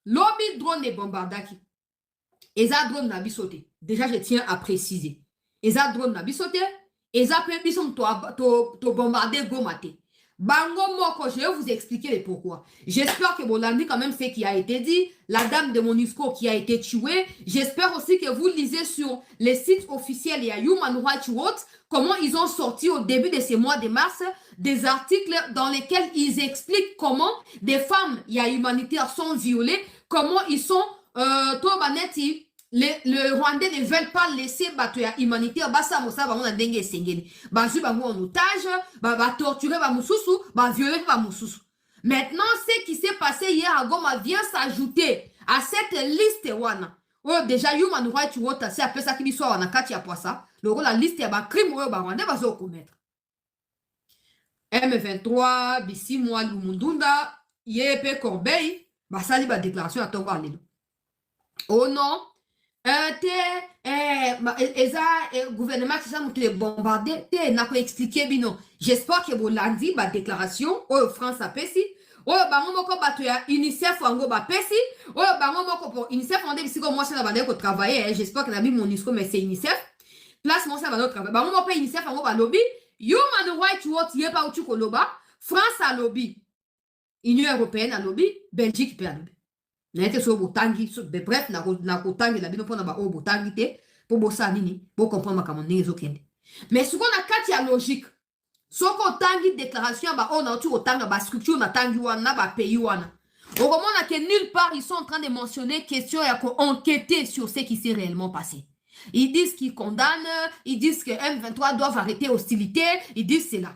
Lobby drone et bombardaki. Et ça drone n'a sauté. Déjà, je tiens à préciser. Et ça drone n'a sauté. Et ça peut te bombarder gomaté. Bango moko, je vais vous expliquer le pourquoi. J'espère que vous l'avez quand même ce qui a été dit. La dame de Monusco qui a été tuée. J'espère aussi que vous lisez sur les sites officiels et à Human Rights Watch comment ils ont sorti au début de ce mois de mars des articles dans lesquels ils expliquent comment des femmes humanitaires sont violées, comment ils sont le Rwandais ne veulent pas laisser les humanitaires basa mosa bango na ndenge esengeli bazui bango en otage ba torturer ba mususu ba violer ba mususu. Maintenant ce qui s'est passé hier à Goma vient s'ajouter à cette liste wana. Oh déjà Human Rights Watch c'est appelé ça qui biso wana kati ya poisa la liste ya ba crime oyo ba Rwandais bazo commettre. M23 Bisimwa Lumundunda Yepe Corbeil basali ba déclaration à tongo alelo. Oh non gouvernement qui s'est bombardé, n'a pas expliqué bino. J'espère que vous l'avez dit, ma déclaration, oh France a pesi, oh bango moko bato ya UNICEF wango ba pesi, oh bango moko pour UNICEF on dit que moi c'est la bande ko travailler, j'espère que la Bible MONUSCO mais c'est UNICEF. Place moi ça va travailler. Bango moko UNICEF wango ba lobby, Human Rights Watch yepa utu ko loba, France a lobby, Union européenne a lobby, Belgique peut a lobby. Naete so botangi bref na kotangi la bino pona ba o botangi te po bosa nini bo comprendre makambo ndenge ezokende. Mais siko na kati ya logique soko tangi déclaration ba o na tu otanga ba structure na tangi wana ba pays wana okomona que nulle part ils sont en train de mentionner question ya ko enquêter sur ce qui s'est réellement passé. Ils disent qu'ils condamnent, ils disent que M23 doivent arrêter hostilité, ils disent cela.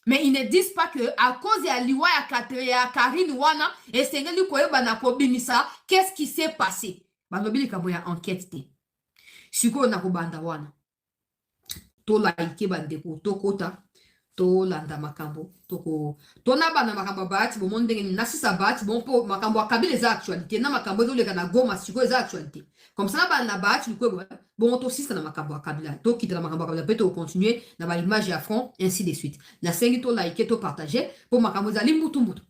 Mais ils ne disent pas que à cause de Liwa ya Karine Wana et Sengeli Koyeba na Kobimisa, qu'est-ce qui s'est passé? Banobi kabo ya enquête te. Siko na kobanda wana. To laike bandeko to kota to landa makambo to na bana makambo baati bo monde ngeni nasisa baati bon po makambo akabile za actualité na makambo zo leka na Goma siko za actualité. Comme ça na bana baati liko bon to sisa na makambo akabila to kita na makambo akabila peut continuer na ba image à front ainsi de suite. Na sengi to like to partager pour makambo za limutu mutu.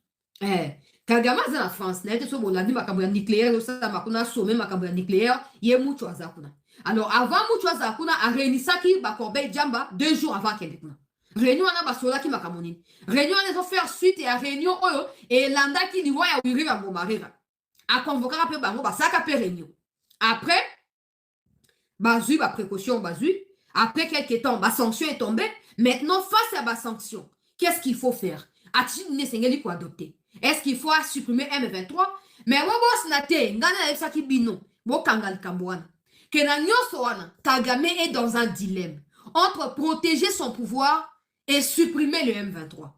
Kagama za na France na ete so bolandi makambo ya nucléaire ça makuna sommet makambo ya nucléaire ye mutu azakuna. Alors avant mutu azakuna a réunisaki ba Corbeil Jamba 2 jours avant qu'elle kuna. Réunion na basola ki makamonini. Réunion les faire suite et à réunion oyo et landa ki liwa ya wiri ba ngomarira. A convoquer pe bango ba saka pe réunion. Après bazui ba précaution bazui. Après quelques temps ba sanction est tombée. Maintenant face à ba sanction, qu'est-ce qu'il faut faire? A-t-il ne sengeli ko adopter? Est-ce qu'il faut supprimer M23? Mais moi boss na te ngana na saki bino bo kangal kambwana. Que na nyoso wana Kagame est dans un dilemme entre protéger son pouvoir et supprimer le M23.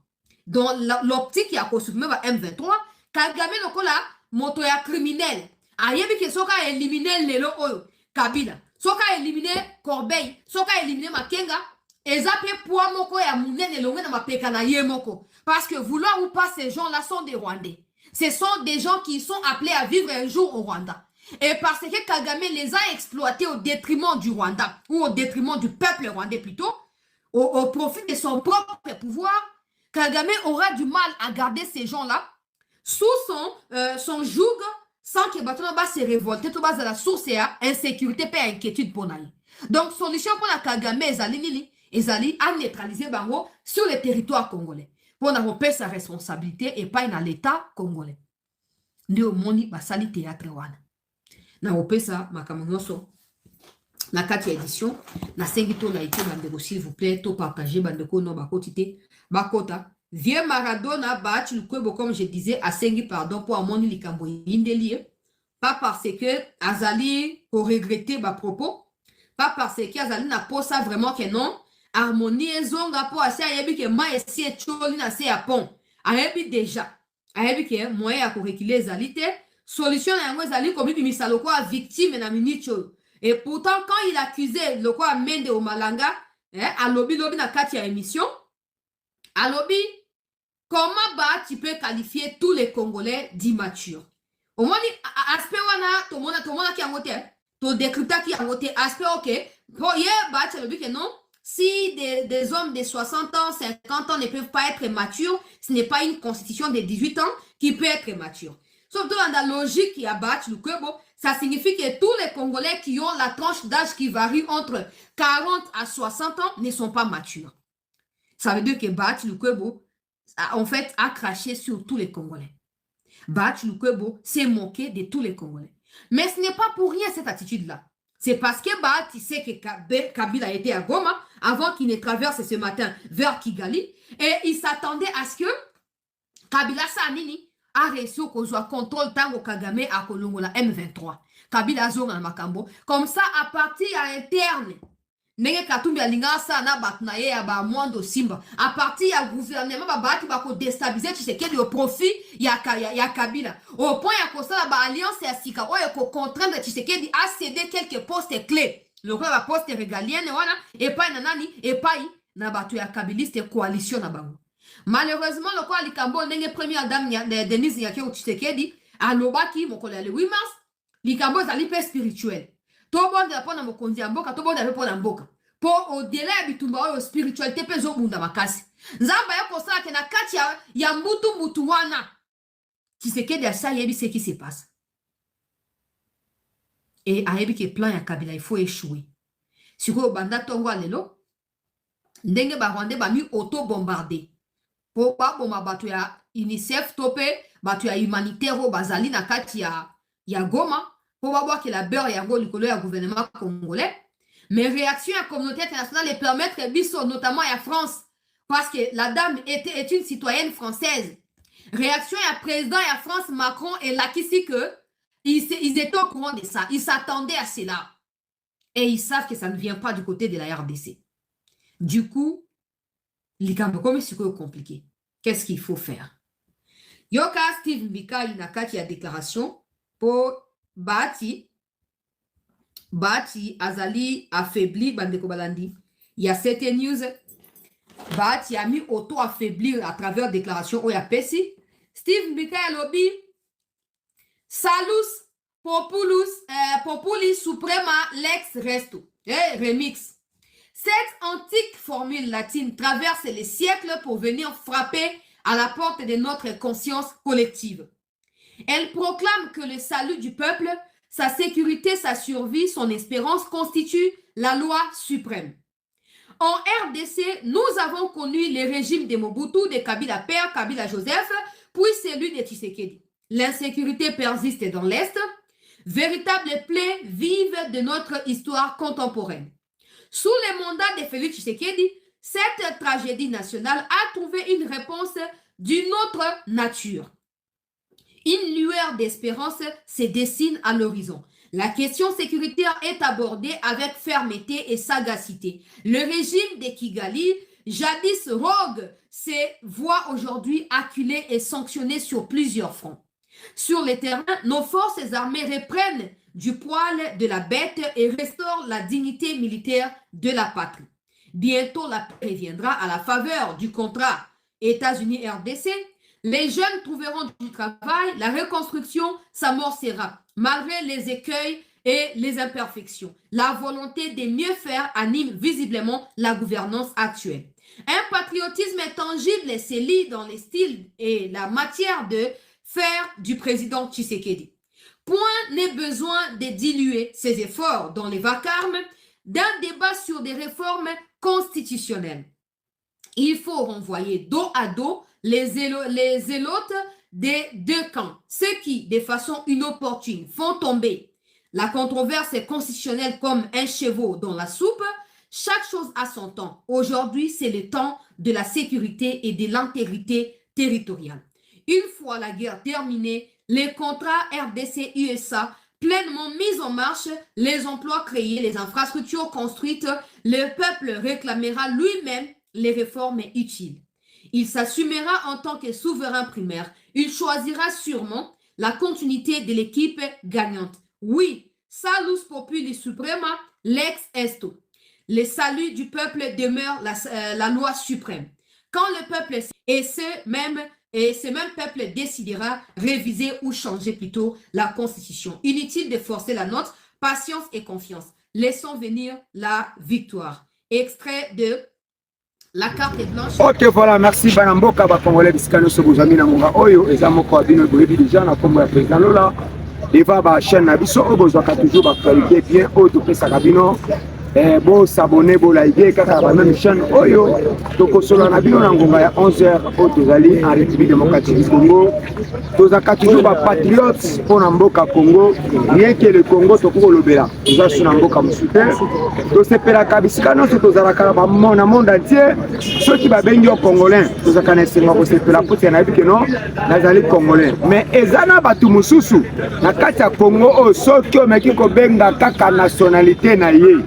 Dans l'optique qui a supprimé le M23, Kagame lokola moto ya criminel. Ayebi ke soka éliminer lelo oyo Kabila. Soka éliminer Corbeil, soka éliminer Makenga, ezape poa moko ya munene longue na mapeka na ye moko. Parce que vouloir ou pas, ces gens-là sont des Rwandais. Ce sont des gens qui sont appelés à vivre un jour au Rwanda. Et parce que Kagame les a exploités au détriment du Rwanda, ou au détriment du peuple rwandais plutôt, au profit de son propre pouvoir, Kagame aura du mal à garder ces gens-là sous son joug sans que Batona se révolte, tout bas à la source et à insécurité et inquiétude pour naï. Donc, solution pour la Kagame, ezali à neutraliser Bango sur le territoire congolais. Pour n'avoir sa responsabilité et pas dans l'État congolais. Ndio moni basali théâtre wana. Na opesa makamonyoso. Na 4e édition, na sengito na été bandeko s'il vous plaît, to partager bandeko no bakotité, bakota. Vieux Maradona bat lukwebo comme je disais a sengi pardon pour amoni likambo indeli. Pas parce que azali pour regretter ba propos, pas parce que azali na posa vraiment que non. Harmonie ezonga po ase ayebi ke ma esi etcholi na se ya pont. Ayebi déjà. Ayebi ke moyen ya korekile ezali te. Solution na yango ezali komi bimisa loko a victime na minicho. Et pourtant quand il accusait loko a Mende au Malanga, a lobby na kati ya émission, a lobby comment tu peux qualifier tous les Congolais d'immatures. Au moins aspect wana tomona ki yango te. To décrypta ki yango te aspect OK. Pour hier tu lobby que non. Si des hommes de 60 ans, 50 ans ne peuvent pas être matures, ce n'est pas une constitution de 18 ans qui peut être mature. Sauf dans la logique qui a battu le Kwebo, ça signifie que tous les Congolais qui ont la tranche d'âge qui varie entre 40 à 60 ans ne sont pas matures. Ça veut dire que Bahati Lukwebo, en fait, a craché sur tous les Congolais. Bahati Lukwebo s'est moqué de tous les Congolais. Mais ce n'est pas pour rien cette attitude-là. C'est parce que Bahati sait que Kabila était à Goma avant qu'il ne traverse ce matin vers Kigali. Et il s'attendait à ce que Kabila Sanini a réussi au contrôle Tango Kagame à Kolongola M23. Kabila Zonga Makambo. Comme ça, à partir interne, Nenge Katumbi alinga sa na batna ye ya ba mwando simba. A partir ya gouvernement ba bati ba ko déstabiliser Tshisekedi au profit ya Kabila. Au point ya ko sala ba alliance ya sika o ya ko contraindre Tshisekedi à céder quelques postes clés. Le quoi ba poste régalienne wana et pas nanani et pas na batu ya kabiliste coalition na bango. Malheureusement le quoi likambo nenge première dame Denise Nyakeo Tshisekedi alobaki mokolo le 8 mars likambo zali pe spirituel. Tobonde la pona mokonzi ya mboka, tobonde la pona mboka. Po au-delà ya bitumba oyo spiritualité pe zo bunda makasi. Nzamba ya kosala ke na kati ya mbutu wana. Tshisekedi asa yebi ce qui se passe. Et ayebi ke plan ya Kabila il faut échouer. Siko banda tongo alelo ndenge ba Rwanda ba mi auto bombarder. Po ba boma batu ya UNICEF tope batu ya humanitaire bazali na kati ya Goma. Pour voir que la beurre est un gouvernement congolais. Mais réaction à la communauté internationale et permettre biso, notamment à la France, parce que la dame est une citoyenne française. Réaction à la président et à France, Macron et là qui dit que ils étaient au courant de ça. Ils s'attendaient à cela. Et ils savent que ça ne vient pas du côté de la RDC. Du coup, les Camerounais, comme c'est compliqué. Qu'est-ce qu'il faut faire? Yoka Steve Mbika, il n'a qu'à déclaration pour Bahati azali affaibli bandeko balandi. Il y a cette news. Bahati a mis auto affaiblir à travers déclaration Oya Pessi. Steve Mbika lobby. Salus Populi Suprema Lex Resto. Remix. Cette antique formule latine traverse les siècles pour venir frapper à la porte de notre conscience collective. Elle proclame que le salut du peuple, sa sécurité, sa survie, son espérance constituent la loi suprême. En RDC, nous avons connu les régimes de Mobutu, de Kabila Père, Kabila Joseph, puis celui de Tshisekedi. L'insécurité persiste dans l'Est, véritable plaie vive de notre histoire contemporaine. Sous le mandat de Félix Tshisekedi, cette tragédie nationale a trouvé une réponse d'une autre nature. Une lueur d'espérance se dessine à l'horizon. La question sécuritaire est abordée avec fermeté et sagacité. Le régime de Kigali, jadis rogue, se voit aujourd'hui acculé et sanctionné sur plusieurs fronts. Sur le terrain, nos forces armées reprennent du poil de la bête et restaurent la dignité militaire de la patrie. Bientôt, la paix reviendra à la faveur du contrat États-Unis-RDC. Les jeunes trouveront du travail, la reconstruction s'amorcera, malgré les écueils et les imperfections. La volonté de mieux faire anime visiblement la gouvernance actuelle. Un patriotisme tangible se lie dans les styles et la matière de faire du président Tshisekedi. Point n'est besoin de diluer ses efforts dans les vacarmes d'un débat sur des réformes constitutionnelles. Il faut renvoyer dos à dos les zélotes des deux camps, ceux qui, de façon inopportune, font tomber la controverse constitutionnelle comme un cheveu dans la soupe. Chaque chose a son temps. Aujourd'hui, c'est le temps de la sécurité et de l'intégrité territoriale. Une fois la guerre terminée, les contrats RDC-USA pleinement mis en marche, les emplois créés, les infrastructures construites, le peuple réclamera lui-même les réformes utiles. Il s'assumera en tant que souverain primaire. Il choisira sûrement la continuité de l'équipe gagnante. Oui, salus populi suprema, lex esto. Le salut du peuple demeure la loi suprême. Quand le peuple et ce même peuple décidera réviser ou changer plutôt la constitution. Inutile de forcer la note, patience et confiance. Laissons venir la victoire. Extrait de La carte est blanche. Ok, voilà, merci. Banamboka, Congolais, Biskano, Sobozami, Namunga, Oyo, et Zamoko, Abino, Boyebi, déjà, na Congo, la président Lola. Et va, chaîne, Nabiso, Obozaka, toujours, qualité bien, Oto, Pesa, Kabino. Bon s'abonner, bon liker, car la même chaîne Oyo. Donc, sur la Nabino, Nangonga, à 11h, au Tozali, en République démocratique du Congo. Tozaka toujours pas patriotes pour Namboka Congo. Rien que le Congo, Toko Lobela. Nous avons sur Namboka Moussouté. Tozepela Kabisikano, Tozalaka, mon monde entier. Ceux qui va bénir aux Congolais, Tozaka Nessenga, Tozepela, pour qu'il y en a que non, Nazali Congolais. Mais Ezana Batu Moussousou, na Katia Congo, ceux qui ont mis Benga Kaka nationalité naïe.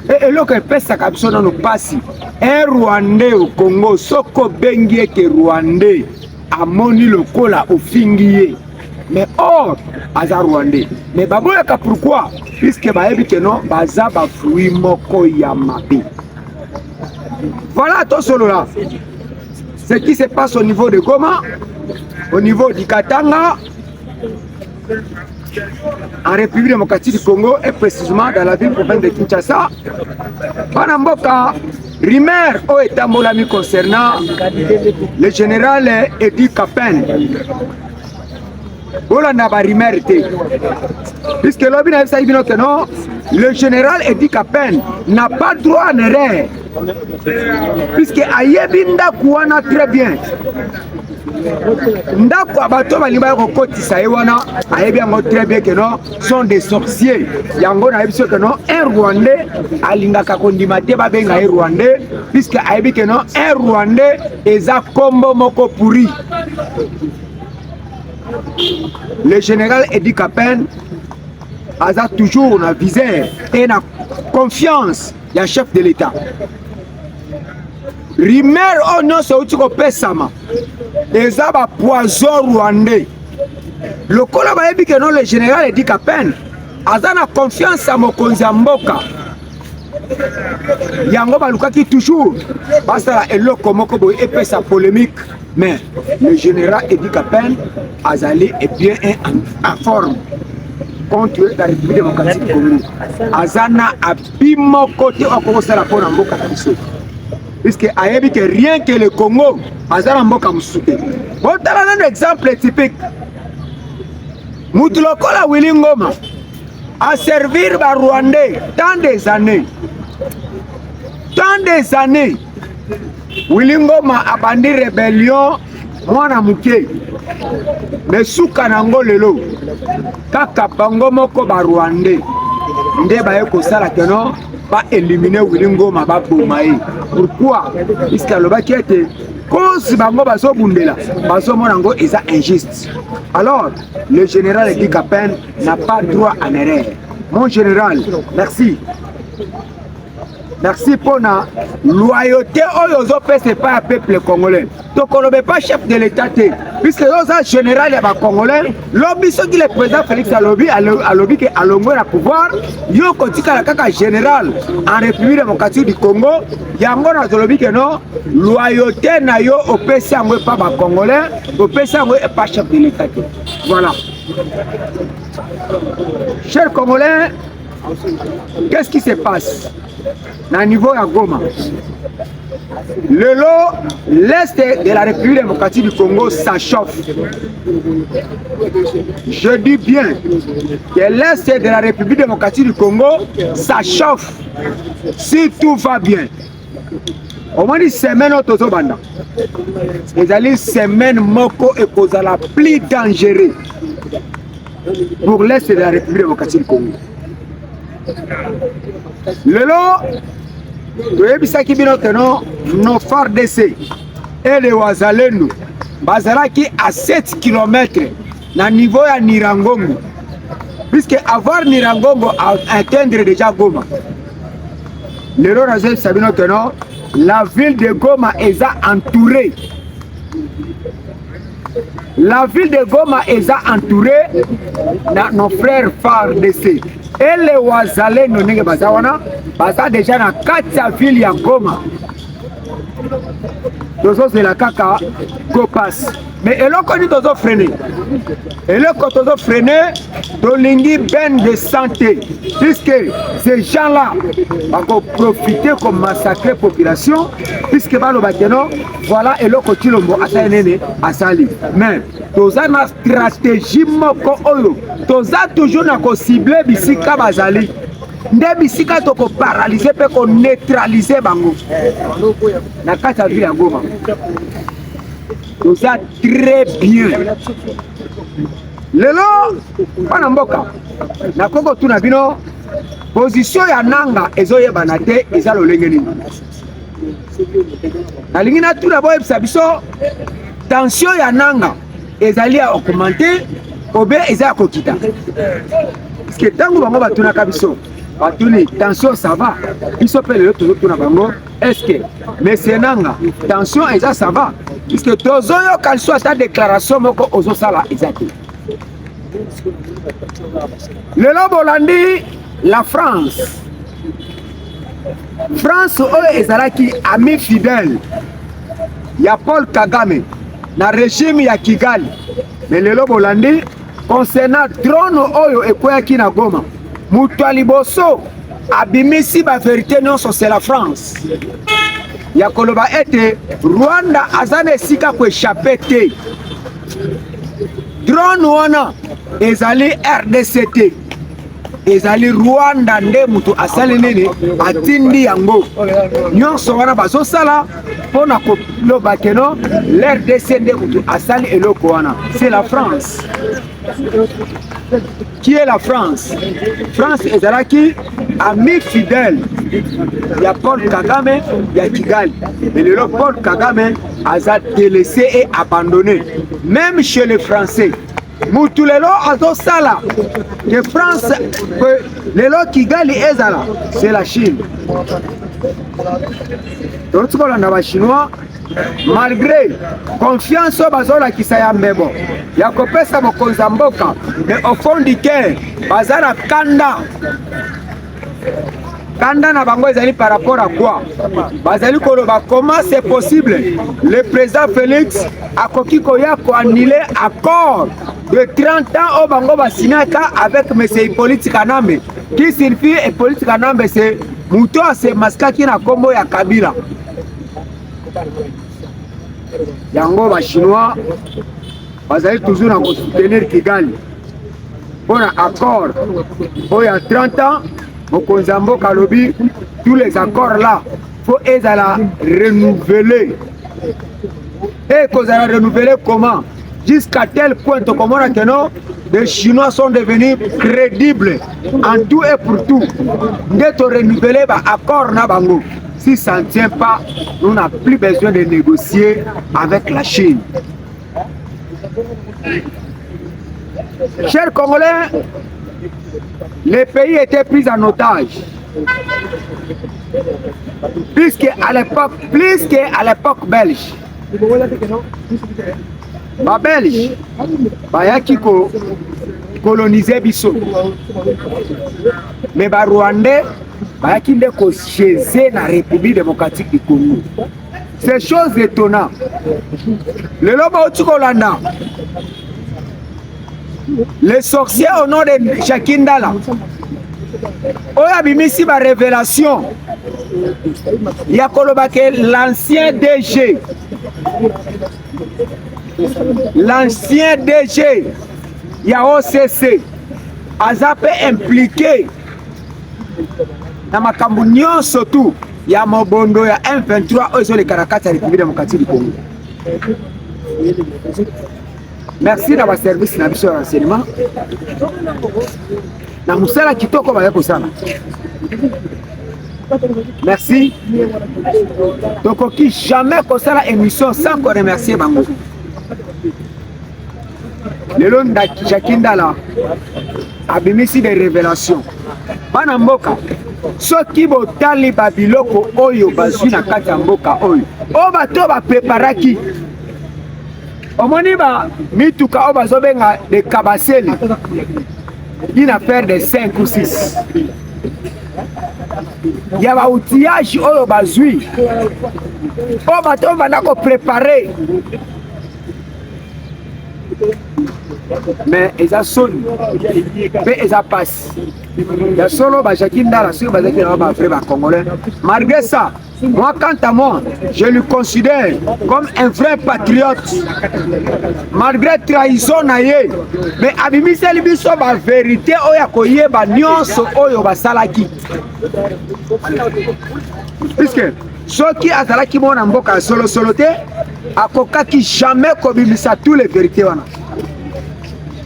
Et là, que pèse sa capsule dans nos passes. Un Rwandais au Congo, Soko Bengie que Rwandais a moni le cola au fingier. Mais or, Aza Rwandais. Mais Baboyaka pourquoi? Puisque Baebi que non, Baza Bafoui Moko Yamabe. Voilà tout solo là. Ce qui se passe au niveau de Goma, au niveau du Katanga, en République démocratique du Congo et précisément dans la ville province de Kinshasa. Banamboka, Rimer au état molami concernant le général Edi Kapen. Bolanda ba Rimer té. Puisque l'objet n'a pas dit que non, le général Edi Kapen n'a pas droit à erreur. Puisque Ayebinda Kouana très bien. Ndako abato balimba kokotisa ewana ayebi yango très bien que non sont des sorciers yango na yebiso que non un Rwandais alingaka kondima te babenga un Rwandais puisque ayebi que non un Rwandais eza kombo moko pourri. Le général Edi Kapen a toujours na visère et na confiance ya chef de l'État. Rimer oh non c'est outi ko pesama. Eza ba poison rwandais. Le kola ba yebi que non le général Edi Kapen azana confiance à mokonzi mboka. Yango ba lukaki toujours basta eloko moko boy epesa polémique mais le général Edi Kapen azali est bien en forme contre la République démocratique du Congo. Azana abimo côté okosa la pona mboka biso. Puisque ayebi que rien que le Congo azala mboka musuke. Bon tala un exemple typique. Mutu lokola Willy Ngoma a servir ba Rwandais tant des années. Tant des années. Willy Ngoma a bandi rébellion mwana muke. Mais suka nango lelo kaka bango moko ba Rwandais. Nde ba yeko sala keno ba éliminer Willy Ngoma ba bomaye. Pourquoi? Puisque le baki était cause bango baso bundela baso monango eza injuste. Alors le général Edi Kapen n'a pas droit à erreur. Mon général, merci. Merci pour la loyauté aux opposés pas à peuple congolais. Donc on ne pas chef de l'État, puisque nous général et congolais, lobby ce qui est président Félix Alobi, Alobi qui a le pouvoir, yo continue la caca général en République démocratique du Congo, yango na lobby que non, loyauté na yo au PC pas congolais, au PC pas chef de l'État. Voilà. Chers Congolais, qu'est-ce qui se passe? Au niveau de Goma, l'Est de la République démocratique du Congo, ça chauffe. Je dis bien que l'Est de la République démocratique du Congo, ça chauffe. Si tout va bien. Au moins une semaine au Tozobanda. Vous allez une semaine moko et cause la plus dangereuse pour l'Est de la République démocratique du Congo. Lelo, toyebisaki bino que non, nos FARDC et les Wazalendo bazalaki à 7 km na niveau ya Nirangongo. Puisque avoir Nirangongo à atteindre déjà Goma. Lelo nazo sabino que non, la ville de Goma est entourée. La ville de Goma est entourée de nos frères FARDC. Et les Wazalendo nenge bazawana, baza déjà na kati ville ya Goma. Dozo c'est la kaka Gopas. mais eloko ni tozo freiner. Eloko tozo freiner tolingi ben de santé puisque ces gens-là vont profiter comme massacrer population puisque baloba keno voilà eloko Tshilombo asayenene asali. Mais toza na stratégie moko oyo toza toujours na ko cibler bisika bazali. Nde bisika toko paralyser pe ko neutraliser bango. Na kati ya ville ya Goma. Toza très bien. Lelo bana mboka na koko tuna bino position ya nanga ezoyebana te eza lolenge nini. Nalingi na tuna boyebisa biso tension ya nanga ezali ya augmenter obe eza ya kokita. Parce que tango bango batunaka biso batuni tension ça va biso pe lelo tozotuna bango est-ce que monsieur nanga tension eza ça va puisque tozoyoka liso ata déclaration moko ozosala eza te. Lelo bolandi la France oyo ezalaki ami fidèle ya Paul Kagame na régime ya Kigali. Mais lelo bolandi concernant drone oyo ekweyaki na Goma mutu ya liboso abimisi ba vérité nyonso c'est la France. Ya koloba ete Rwanda aza na esika koéchappe te. Drone wana ezali RDCT ezali Rwanda nde mutu asali nini atindi yango nyonso wana bazosala pona koloba keno l'RDC nde mutu asali eloko wana. C'est la France. Qui est la France? France ezalaki ami fidèle ya Paul Kagame ya Kigali. Mais le Paul Kagame a délaissé et abandonné. Même chez les Français. Moutulelo azosala que France que lelo Kigali ezala c'est la Chine. Donc les Chinois malgré confiance bazola kisaya mbebo ya kopesa mokonza mboka mais au fond du cœur bazara kanda na bango ezali par rapport à quoi bazali koloba comment c'est possible le président Félix akoki koya ko annuler accord de 30 ans au bango basinaka avec M. Hippolyte Kanambe qui signifie Hippolyte Kanambe c'est muto ase maskaki na kombo ya Kabila. Yango ba chinois bazali toujours na soutenir Kigali pour un accord pour il y a 30 ans mokonza mboka lobi tous les accords là faut ezala renouveler et kozala renouveler comment jusqu'à tel point comment que non les Chinois sont devenus crédibles en tout et pour tout ndeto renouveler ba accord na bango. Si ça ne tient pas, nous n'avons plus besoin de négocier avec la Chine. Chers Congolais, les pays étaient pris en otage. Plus qu'à l'époque belge. Les Belges, ils ont colonisé Bissau. Mais les Rwandais, bayaki nde kocheze na République démocratique du Congo. C'est chose étonnante. Lelo bauti kolanda les sorciers au nom de Shakindala oyo abimisi ba révélation ya koloba ke l'ancien DG ya OCC aza pe impliqué na makambo nyonso tu ya mobondo ya M23 oyo ezoleka na kati ya République démocratique du Congo. Merci na ba service na biso ya renseignement na musala kitoko baya kosala. Merci. Tokoki jamais kosala émission sans qu'on remercier bango. Lelo Shakindala abimisi des révélations. Bana mboka soki botali babiloko oyo bazwi na kati ya mboka oyo o bato bapreparaki omoni ba mituka oyo bazobenga de kabaseli une affaire de 5 ou 6 ya ba outillage oyo bazwi o bato banda ko préparer mais eza soni pe eza passe ya solo Jackie Ndala sur bazaki na ba vrai ba congolais. Malgré ça, moi quant à moi, je le considère comme un vrai patriote. Malgré trahison na ye, mais abimiseli biso ba vérité oya koyeba nyonso oyo basalaki. Puisque soki azalaki mona mboka solo solo te, akokaki jamais kobimisa tous les vérités wana.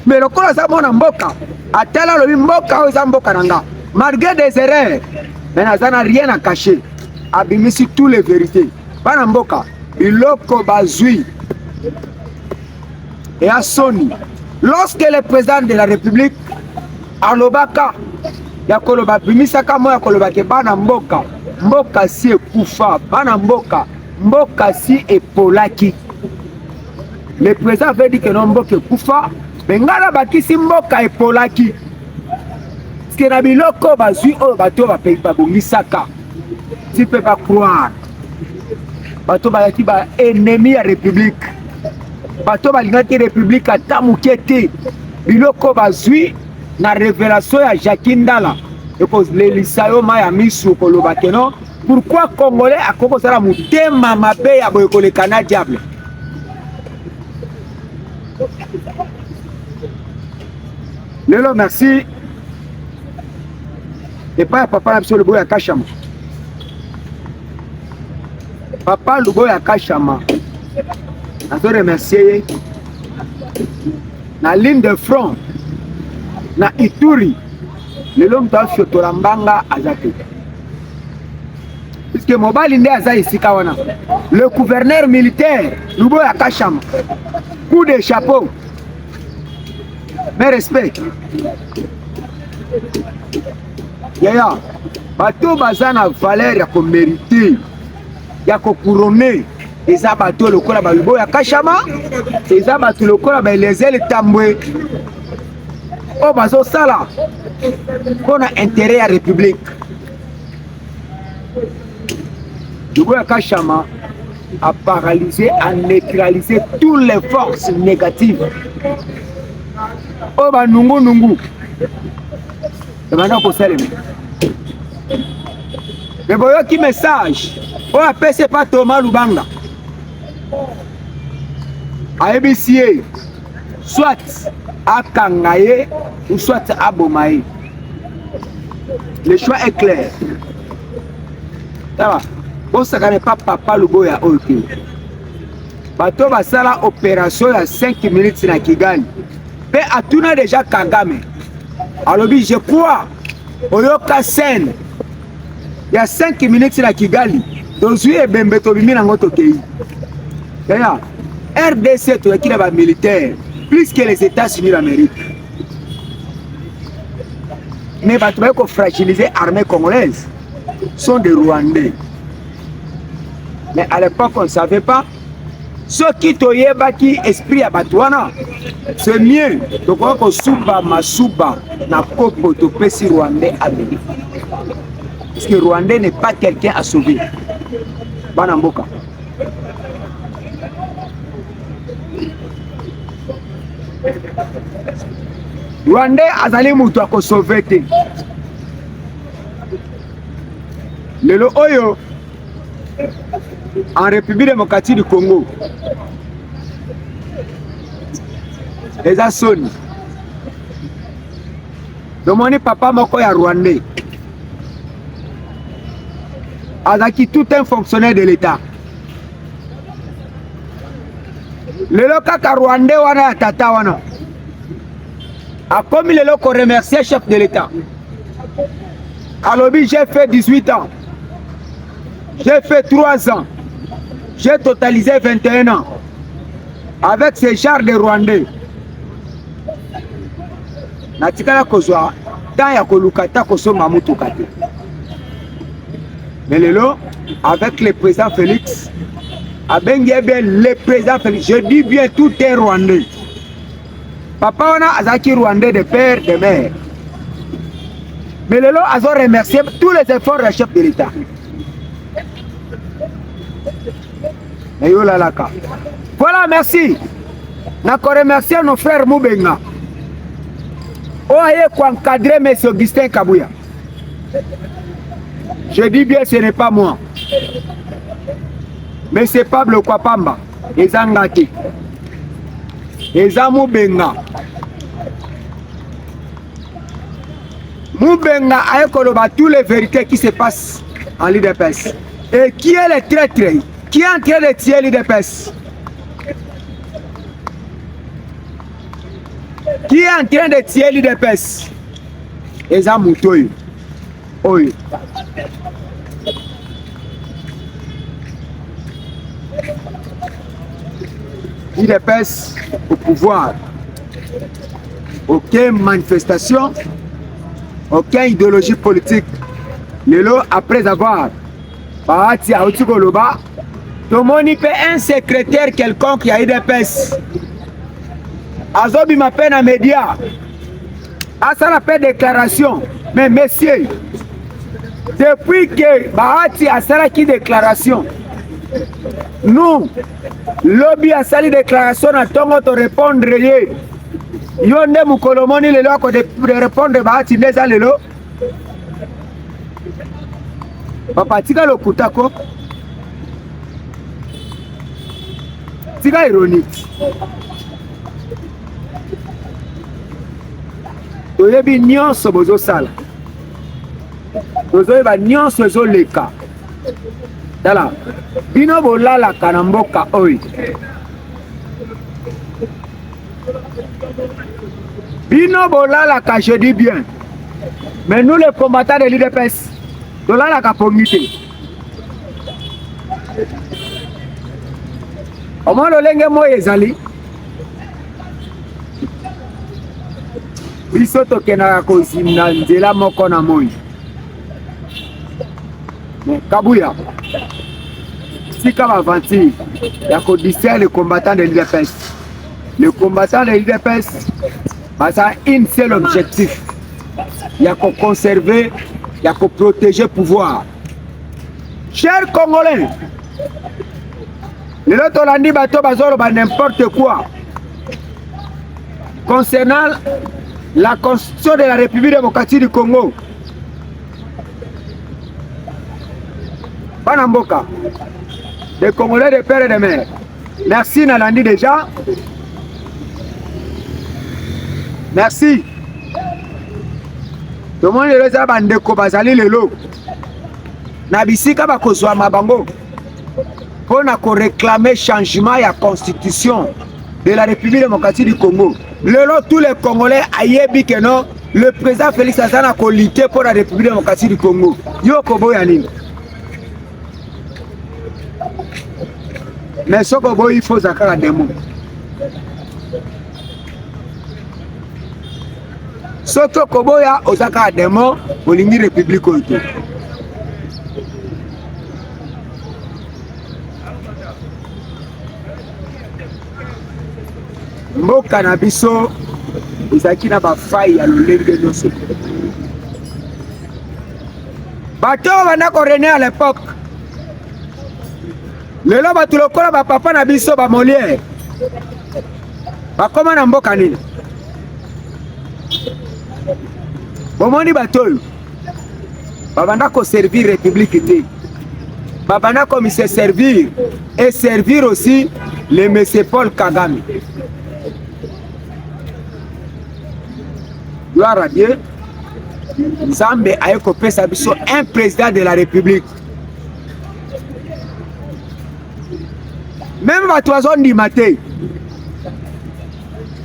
Mais le corps ça mona mboka, atala lobi mboka oyo za mboka nanga. Malgré des erreurs, mais n'a rien à cacher. Abimisi tous les vérités. Bana mboka, iloko bazui. Et à Sony, lorsque le président de la République alobaka ya koloba bimisaka moya koloba ke bana mboka, mboka si ekufa, bana mboka, mboka si epolaki. Le président veut dire que non mboka ekufa, mais ngala bakisi mboka epolaki. Parce que na biloko bazui oyo bato babongisaka. Tu peux pas croire. Bato bayaki ba ennemi ya République. Bato balingaki République ata muke te. Biloko bazui na révélation ya Jackie Ndala. Eko lelisa yo maya misu koloba ke non. Pourquoi Congolais akoko sala mutema mabe ya boye kolekana diable? Lelo merci. Et pas papa na biso le boya kashama. Papa Luboya Kachama, je te remercie. Na ligne de front, na Ituri, le l'homme doit se torambanga azate. Puisque mobile inde aza ici kawana. Le gouverneur militaire Luboya Kachama, coup de chapeau. Mes respects. Yaya, bateau bazana valeur ya ko mériter. Ya ko couronner eza bato lokola ba Luboya Kachama, eza bato lokola ba Eliezer Tambwe o bazo sala pona intérêt ya République. Luboya Kachama a paralysé, a neutralisé toutes les forces négatives. O ba nungu et maintenant ko salema. Mais voyons qui message. On appelle c'est pas Thomas Lubanga. A EBCA, soit à Kangaye ou soit à Bomaye. Le choix est clair. Ça va. Bon, ça n'est pas Papa Luboya ok. Bato va faire l'opération à 5 minutes na Kigali. Mais à tout n'a déjà Kagame. Alors je crois, Oyoka Sen, il y a 5 minutes na Kigali. Donc, je suis Bembeto Bimi dans notre pays. RDC, tu es militaire, plus que les États-Unis d'Amérique. Mais tu vas fragiliser l'armée congolaise. Sont des Rwandais. Mais à l'époque, on ne savait pas. Ceux qui ont qui esprit à Batouana, c'est mieux. Donc, on va souba, masuba, na kopo, to pesi Rwandais Amérique. Parce que Rwandais n'est pas quelqu'un à sauver. Banamboka. Rwandais azali mutu ako sauver te. Lelo oyo en République démocratique du Congo. Eza soni. Domoni papa moko ya Rwandais. Azaki tout un fonctionnaire de l'État. Lelo kaka Rwandais wana ya tata wana. A comme lelo ko remercier chef de l'État. Alobi j'ai fait 18 ans. J'ai fait 3 ans. J'ai totalisé 21 ans. Avec ces genres de Rwandais. Natikala kozwa tant ya kolukata kosoma mutuka te. Mais lelo, avec le président Félix, le président Félix, je dis bien tout est Rwandais. Papa on a azaki Rwandais de père, de mère. Mais lelo, ils ont remercié tous les efforts du chef de l'État. Voilà, merci. Na remercier nos frères Mubenga. Oye quoi encadrer M. Augustin Kabouya. Je dis bien, ce n'est pas moi. Mais c'est Pablo Kwapamba. Ezangati. Eza Mubenga. Mubenga a écoloba tous les vérités qui se passent en l'IDPS. Et qui est le traître? Qui est en train de tuer l'IDPS? Qui est en train de tuer l'IDPS? Eza Mutoyo. Oyo. l'IDPS au pouvoir. Aucune manifestation, aucune idéologie politique. Lelo, après avoir parti à Otukoloba, tout le monde peut un secrétaire quelconque qui a l'IDPS. Azobi m'appelle à média. Ah, ça l'appelle déclaration. Mais messieurs, depuis que Bahati a salaki déclaration, nous, lobby a sali déclaration à tongo to répondre ye. Yonde mukolomoni lelo ko de répondre Bahati neza lelo. Papa tika lokutako. Tika ironique. Toyebi nyonso bozo sala. Tozoyeba nyonso ezo leka. Dala, bino bolala kanamboka oyo. Bino bolala ka, je dis bien. Mais nous les combattants de l'IDPS, dolala ka pongite. Omo lolenge mo ezali. Biso tokenaka kozina nzela moko na moi. Kabouya, si comme aventure, il y a qu'au les combattants de l'IDPS. Les combattants de l'IDPS, ça a un seul objectif. Il y a qu'au conserver, il y a qu'au protéger le pouvoir. Chers Congolais, les autres ont dit que n'importe quoi concernant la constitution de la République démocratique du Congo. Banamboka, les Congolais de père et de mère. Merci Nalandi déjà. Merci. Tout le monde est là, bandeko bazali lelo. Nabisika bakozwa mabango. Pour réclamer changement de la constitution de la République démocratique du Congo. Lelo tous les Congolais ayebi que non, le président Félix Antoine a lutté pour la République démocratique du Congo. Yo kobo yanini. Mais ce que il faut zakara demo. Soto koboya ozaka demo olingi république oyo. Mboka na biso ezaki na ba faille ya lolenge nyonso. Bato bana ko René à l'époque. Lelo batu lokola ba papa na biso ba Molière. Ba koma na mboka nini? Bomoni batoyo. Ba banda ko servir république té. Ba banda ko se servir et servir aussi le monsieur Paul Kagame. Gloire à Dieu. Nzambe a pesa biso un président de la République. Même ma toison du matin,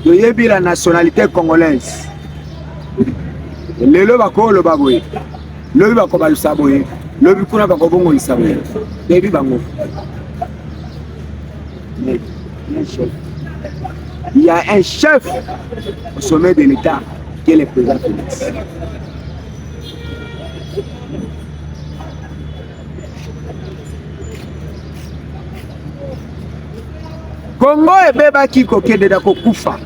je y la nationalité congolaise. Le bako le baboye, le bako balu saboye, le bikuna bako bongo isaboye. Debi bango. Il y a un chef au sommet de l'État qui est le président Félix. Congo ebebaki kokende na kokufa.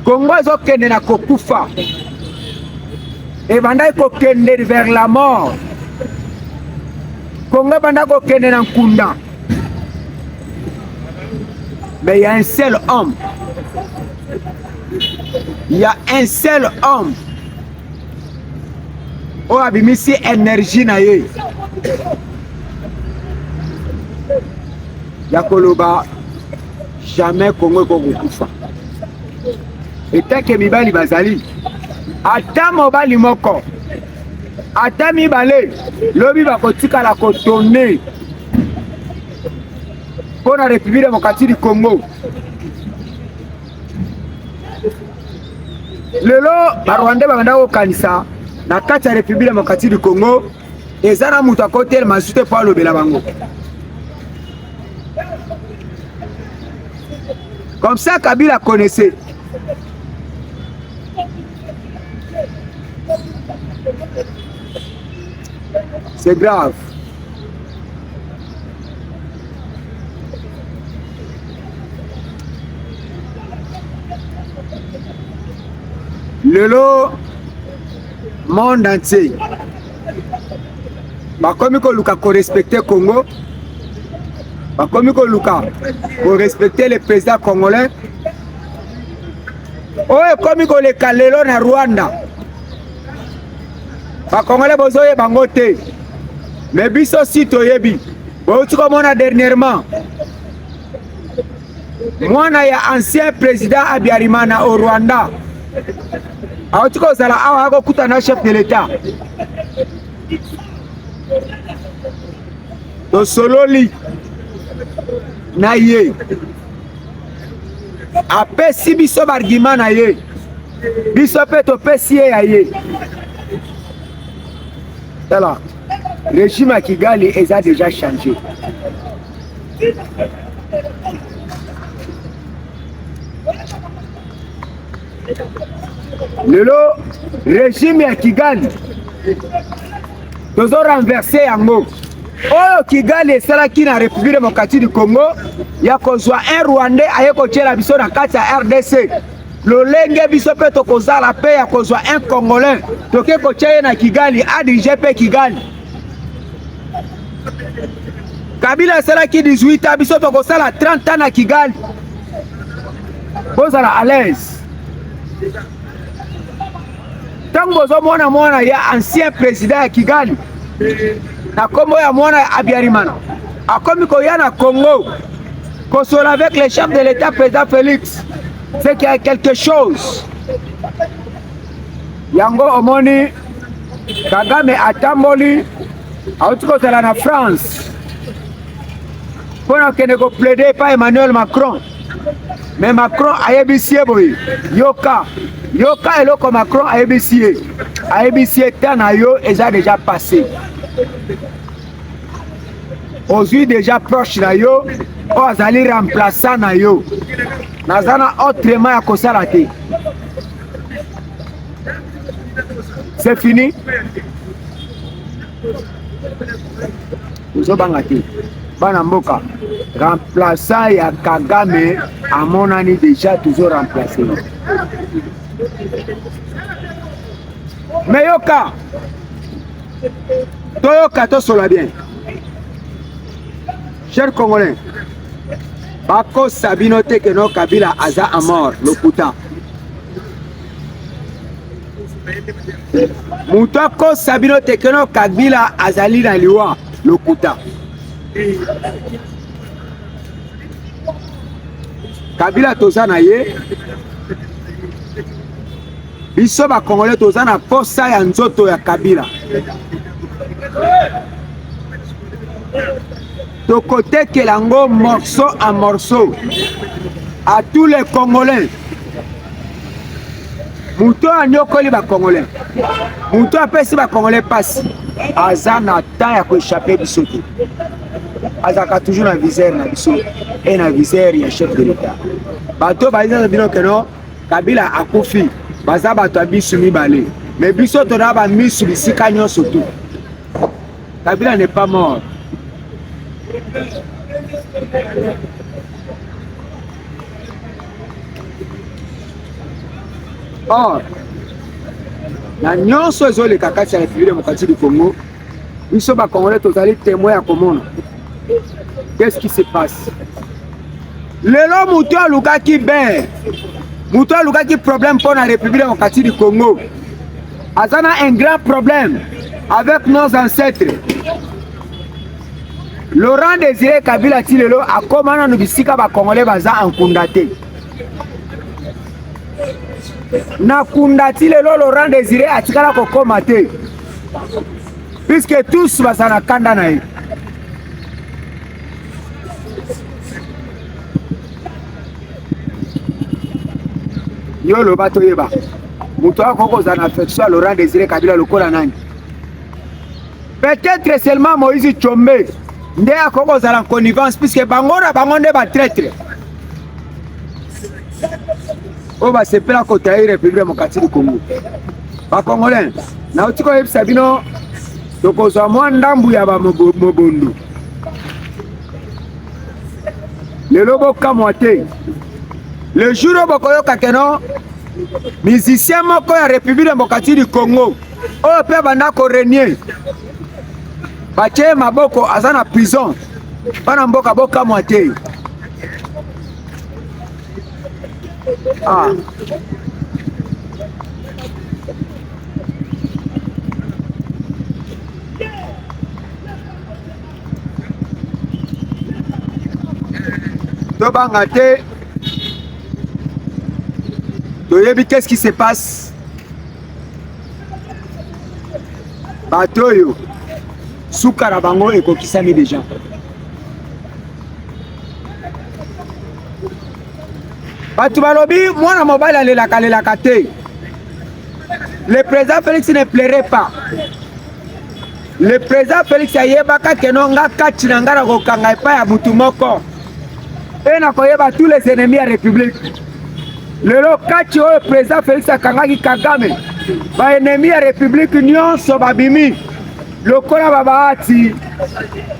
Congo ezokende na kokufa. Ebanda kokende vers la mort. Congo ebanda kokende na nkunda. Mais il y a un seul homme. Il y a un seul homme. Oh, abimisi énergie na ye. Yakoloba jamais Congo kokufa. Et tant que mibali bazali, ata mobali moko, ata mibale, lobi bakotika la kotone. Pour la République démocratique du Congo. Lelo Barwande baganda ko kanisa na kati ya République démocratique du Congo ezana mutu akotel masute po alobela bango. Comme ça Kabila connaissait. C'est grave. Lelo monde entier bakomi koluka ko respecter Congo, bakomi koluka ko respecter le président congolais. Oye komi koleka lelo na Rwanda bakongolais bozoye bango te, mais biso si toyebi bouti komona dernièrement mwana ya ancien président Habyarimana au Rwanda auti kozala awa akokuta na chef de l'État tosololi na ye apesi biso bargima na ye biso pe topesi ye ya ye. Tala régime à Kigali a déjà changé. Le régime à Kigali nous ont renversé yango. Oh Kigali c'est qui na République démocratique du Congo ya kozwa un Rwandais aye ko tshela biso na kati ya RDC. Lolenge biso pe to kozala pe ya kozwa un Congolais toke ko tshela na Kigali a dirige pe Kigali. Kabila c'est qui 18 ans biso to kozala 30 ans na Kigali. Bozala à l'aise. Tango bozo mwana ya ancien président ya Kigali na kombo ya mwana Habyarimana akomi koya na Congo console avec le chef de l'État président Félix, c'est qu'il y a quelque chose. Yango omoni Kagame atamboli auti kozala na France pona kende ko plaider pa Emmanuel Macron, mais Macron ayebisi boye yoka eloko Macron ayebisi temps na yo eza déjà passé. Aujourd'hui déjà proche na yo o azali remplaçant na yo nazana autrement ya kosala te. C'est fini. Uzobanga te bana mboka remplaçant ya Kagame amonani déjà toujours remplacé. Mais yoka toyoka tosola bien. Chers Congolais, bako sabino te que no Kabila aza à mort lokuta. Mutako sabino te que no Kabila azali na liwa lokuta. Kabila toza na ye. Biso ba Congolais toza na posa ya nzoto ya Kabila. De côté que l'ango morceau à morceau à tous les Congolais. Mouto a nyokoli ba Congolais. Mouto a pesi ba Congolais passe. Azana ta ya ko échapper biso. Azaka toujours na visère na biso et na visère ya chef de l'État. Bato baza bino keno Kabila akufi. Baza bato abisu mibale. Mais biso to na ba misu bisika nyonso tout. Kabila n'est pas mort. Or, na nyonso ezoleka kati ya République démocratique du Congo, biso ba Congolais tozali témoin ya komona. Qu'est-ce qui se passe? Lelo mutu alukaki ben. Mutu alukaki problème pour la République démocratique du Congo. Azana un grand problème avec nos ancêtres. Laurent Désiré Kabila Tilelo a commandé nous bisika ba Congolais baza en kundaté. Na kundati lelo Laurent Désiré atikala ko komate. Puisque tous baza na kanda na ye. Yo lo bato yeba. Mutu akoko za na affection Laurent Désiré Kabila lokola nani. Peut-être seulement Moïse Tchombe. Nde akoko za la connivence puisque bangora bangonde ba traître. O ba sepela ko tayi République démocratique du Congo. Ba Congolais na otiko yebisa bino tokozwa mwa ndambu ya ba mobondo. Lelo bokamwa te. Le jour où bokoyoka keno musicien moko ya République démocratique du Congo oyo pe banda ko renier batie maboko aza na prison bana mboka bokamwa te. Tobanga te. Toyebi qu'est-ce qui se passe? Batoyo Soukara bango ekokisami déjà. Batu balobi mwana mobile alelaka te. Le président Félix ne plairait pas. Le président Félix ayebaka keno nga kati na ngara kokanga epai ya mutu moko. Et na koyeba tous les ennemis à République. Lelo kati oyo président Félix akangaki Kagame. Ba ennemi ya République nyonso babimi. Lokola babahati.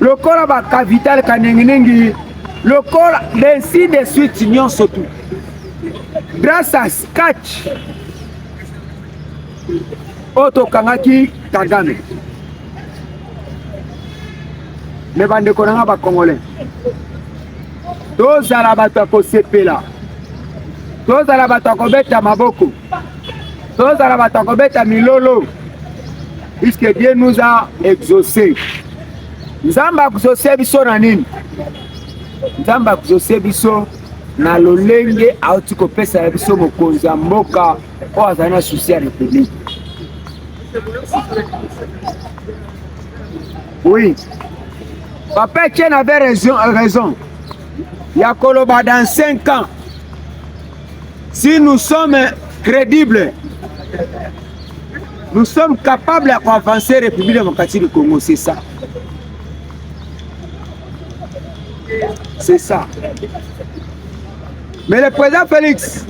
Lokola ba Capital Kanenginengi. Lokola ainsi de suite nyonso tout. Grâce à Sketch. Oto kangaki Kagame. Me bande konanga ba Congolais. Tozala bato ya kosepela. Tozala bato ya kobeta maboko. Tozala bato ya kobeta milolo. Puisque Dieu nous a exaucés. Nzamba exaucé biso na nini? Nzamba exaucé biso na lolenge auti kopesa biso mokonzi ya mboka o azali na souci ya République. Oui. Papa Etienne avait raison. Yakoloba dans 5 ans, si nous sommes crédibles, nous sommes capables d'avancer la République démocratique du Congo, c'est ça. C'est ça. Mais le président Félix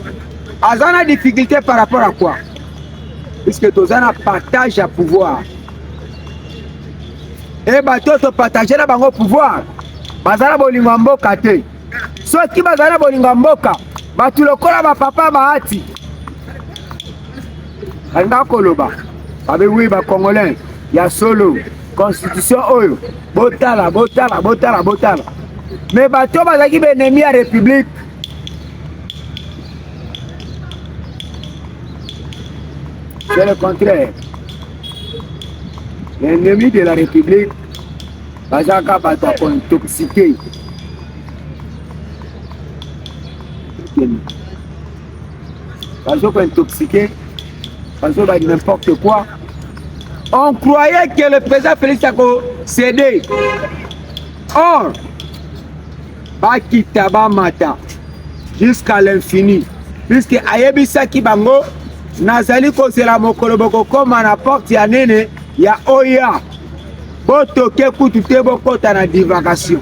a une difficulté par rapport à quoi? Puisque tous un partage à pouvoir. Et bateau partager la bango pouvoir. Bazala bolingo mboka te. Soki bazala bolingo mboka, batu lokola ba papa bahati. Anga koloba. Babe oui ba Congolais, ya solo constitution oyo. Botala. Mais bato bazaki ba ennemi ya République. C'est le contraire. L'ennemi de la République, bazaka bato intoxiqué. Bazo intoxiqué, bazo ba n'importe quoi. On croyait que le président Félix a cédé. Or, bakita ba mata jusqu'à l'infini. Puisque ayebisa ki bango nazali kozela mokolo boko koma na porte ya nene ya oya. Boto ke kutu te bokota na divagation.